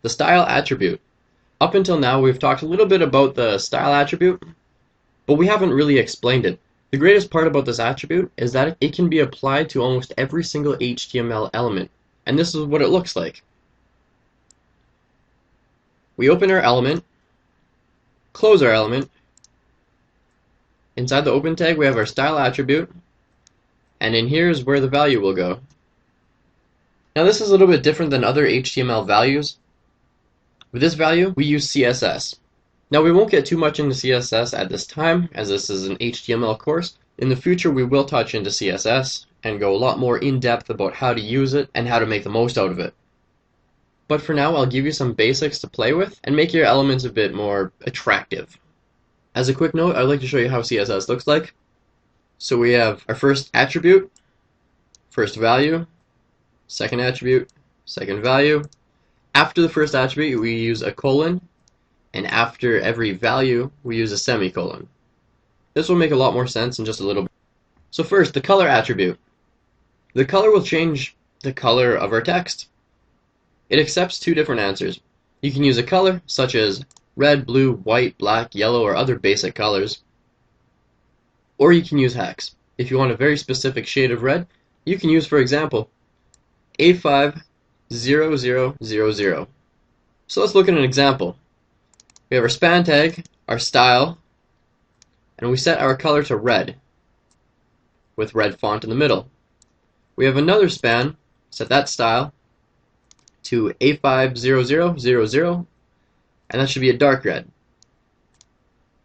The style attribute. Up until now, we've talked a little bit about the style attribute, but we haven't really explained it. The greatest part about this attribute is that it can be applied to almost every single HTML element, and this is what it looks like. We open our element, close our element. Inside the open tag, we have our style attribute, and in here is where the value will go. Now this is a little bit different than other HTML values. With this value, we use CSS. Now we won't get too much into CSS at this time, as this is an HTML course. In the future we will touch into CSS and go a lot more in depth about how to use it and how to make the most out of it. But for now I'll give you some basics to play with and make your elements a bit more attractive. As a quick note, I'd like to show you how CSS looks like. So we have our first attribute, first value, second attribute, second value. After the first attribute we use a colon, and after every value we use a semicolon. This will make a lot more sense in just a little bit. So first, the color attribute. The color will change the color of our text. It accepts two different answers. You can use a color such as red, blue, white, black, yellow, or other basic colors. Or you can use hex. If you want a very specific shade of red, you can use, for example, A50000. So let's look at an example. We have our span tag, our style, and we set our color to red with red font in the middle. We have another span, set that style to A50000, and that should be a dark red.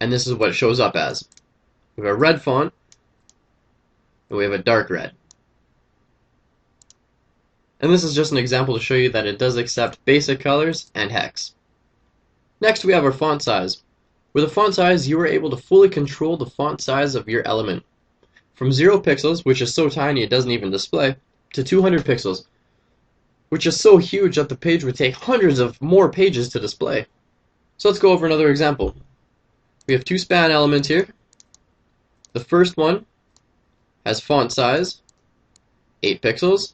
And this is what it shows up as. We have a red font, and we have a dark red. And this is just an example to show you that it does accept basic colors and hex. Next we have our font size. With a font size, you are able to fully control the font size of your element. From 0 pixels, which is so tiny it doesn't even display, to 200 pixels, which is so huge that the page would take hundreds of more pages to display. So let's go over another example. We have two span elements here. The first one has font size 8 pixels.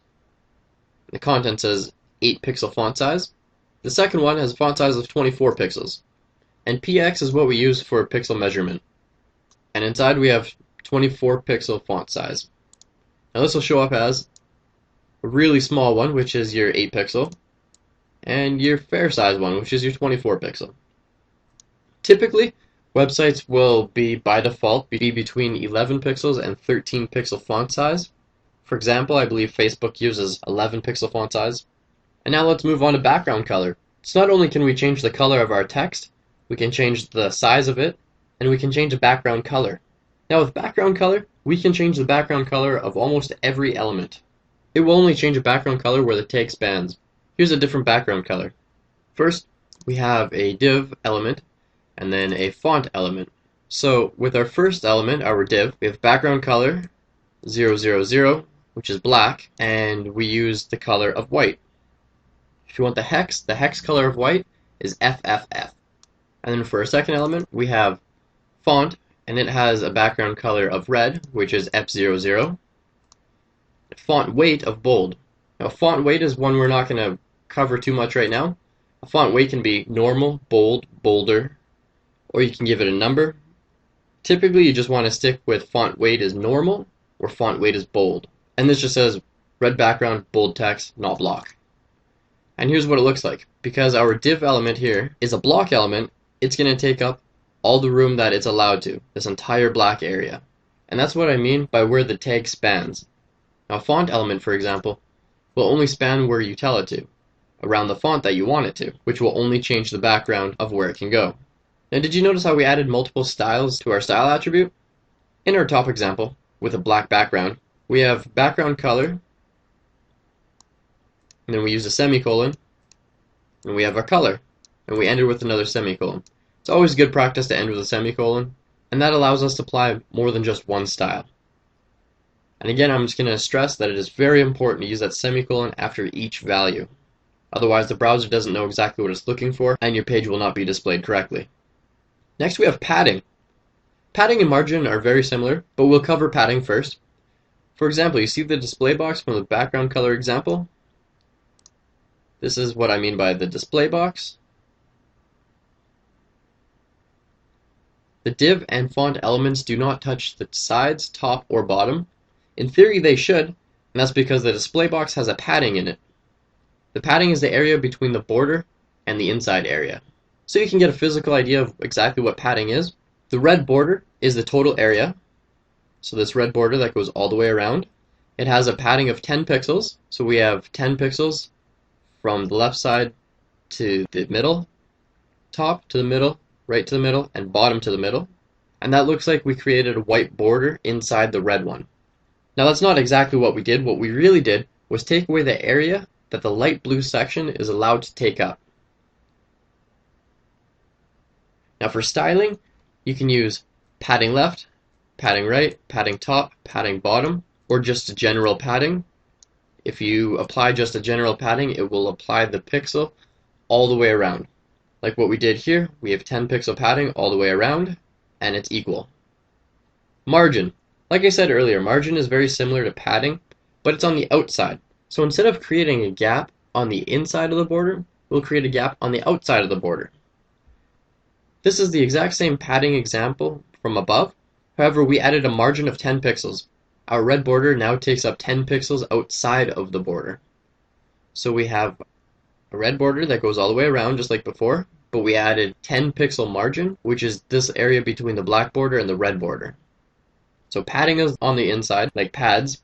The content says 8 pixel font size. The second one has a font size of 24 pixels. And px is what we use for pixel measurement. And inside we have 24 pixel font size. Now this will show up as a really small one, which is your 8 pixel, and your fair size one, which is your 24 pixel. Typically, websites will be by default be between 11 pixels and 13 pixel font size. For example, I believe Facebook uses 11 pixel font size. And now let's move on to background color. So not only can we change the color of our text, we can change the size of it, and we can change the background color. Now with background color, we can change the background color of almost every element. It will only change a background color where the tag spans. Here's a different background color. First, we have a div element, and then a font element. So with our first element, our div, we have background color 000, which is black, and we use the color of white. If you want the hex color of white is FFF. And then for our second element, we have font, and it has a background color of red, which is F00. Font weight of bold. Now font weight is one we're not going to cover too much right now. A font weight can be normal, bold, bolder, or you can give it a number. Typically you just want to stick with font weight is normal or font weight is bold. And this just says red background, bold text, not block. And here's what it looks like. Because our div element here is a block element, it's going to take up all the room that it's allowed to, this entire black area. And that's what I mean by where the tag spans. Now a font element, for example, will only span where you tell it to, around the font that you want it to, which will only change the background of where it can go. Now did you notice how we added multiple styles to our style attribute? In our top example, with a black background, we have background color, and then we use a semicolon, and we have our color, and we ended with another semicolon. It's always good practice to end with a semicolon, and that allows us to apply more than just one style. And again, I'm just going to stress that it is very important to use that semicolon after each value. Otherwise, the browser doesn't know exactly what it's looking for, and your page will not be displayed correctly. Next, we have padding. Padding and margin are very similar, but we'll cover padding first. For example, you see the display box from the background color example? This is what I mean by the display box. The div and font elements do not touch the sides, top, or bottom. In theory they should, and that's because the display box has a padding in it. The padding is the area between the border and the inside area. So you can get a physical idea of exactly what padding is. The red border is the total area. So this red border that goes all the way around. It has a padding of 10 pixels. So we have 10 pixels from the left side to the middle, top to the middle, right to the middle, and bottom to the middle. And that looks like we created a white border inside the red one. Now that's not exactly what we did. What we really did was take away the area that the light blue section is allowed to take up. Now for styling, you can use padding left, padding right, padding top, padding bottom, or just a general padding. If you apply just a general padding, it will apply the pixel all the way around. Like what we did here, we have 10 pixel padding all the way around, and it's equal. Margin. Like I said earlier, margin is very similar to padding, but it's on the outside. So instead of creating a gap on the inside of the border, we'll create a gap on the outside of the border. This is the exact same padding example from above. However, we added a margin of 10 pixels. Our red border now takes up 10 pixels outside of the border. So we have a red border that goes all the way around just like before, but we added 10 pixel margin, which is this area between the black border and the red border. So padding is on the inside, like pads,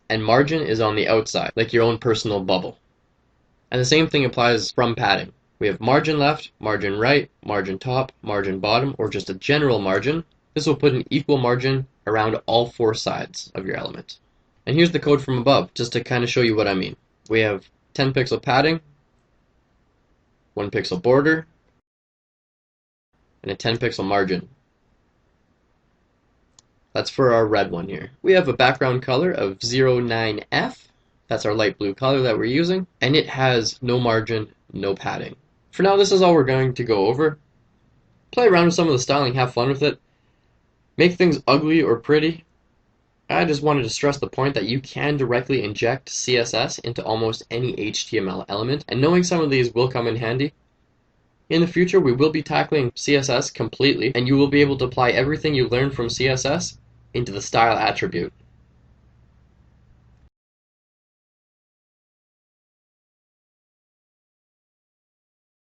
and margin is on the outside, like your own personal bubble. And the same thing applies from padding. We have margin left, margin right, margin top, margin bottom, or just a general margin. This will put an equal margin around all four sides of your element. And here's the code from above, just to kind of show you what I mean. We have 10 pixel padding, 1 pixel border, and a 10 pixel margin. That's for our red one here. We have a background color of 09F. That's our light blue color that we're using. And it has no margin, no padding. For now, this is all we're going to go over. Play around with some of the styling, have fun with it. Make things ugly or pretty. I just wanted to stress the point that you can directly inject CSS into almost any HTML element, and knowing some of these will come in handy. In the future, we will be tackling CSS completely, and you will be able to apply everything you learned from CSS into the style attribute.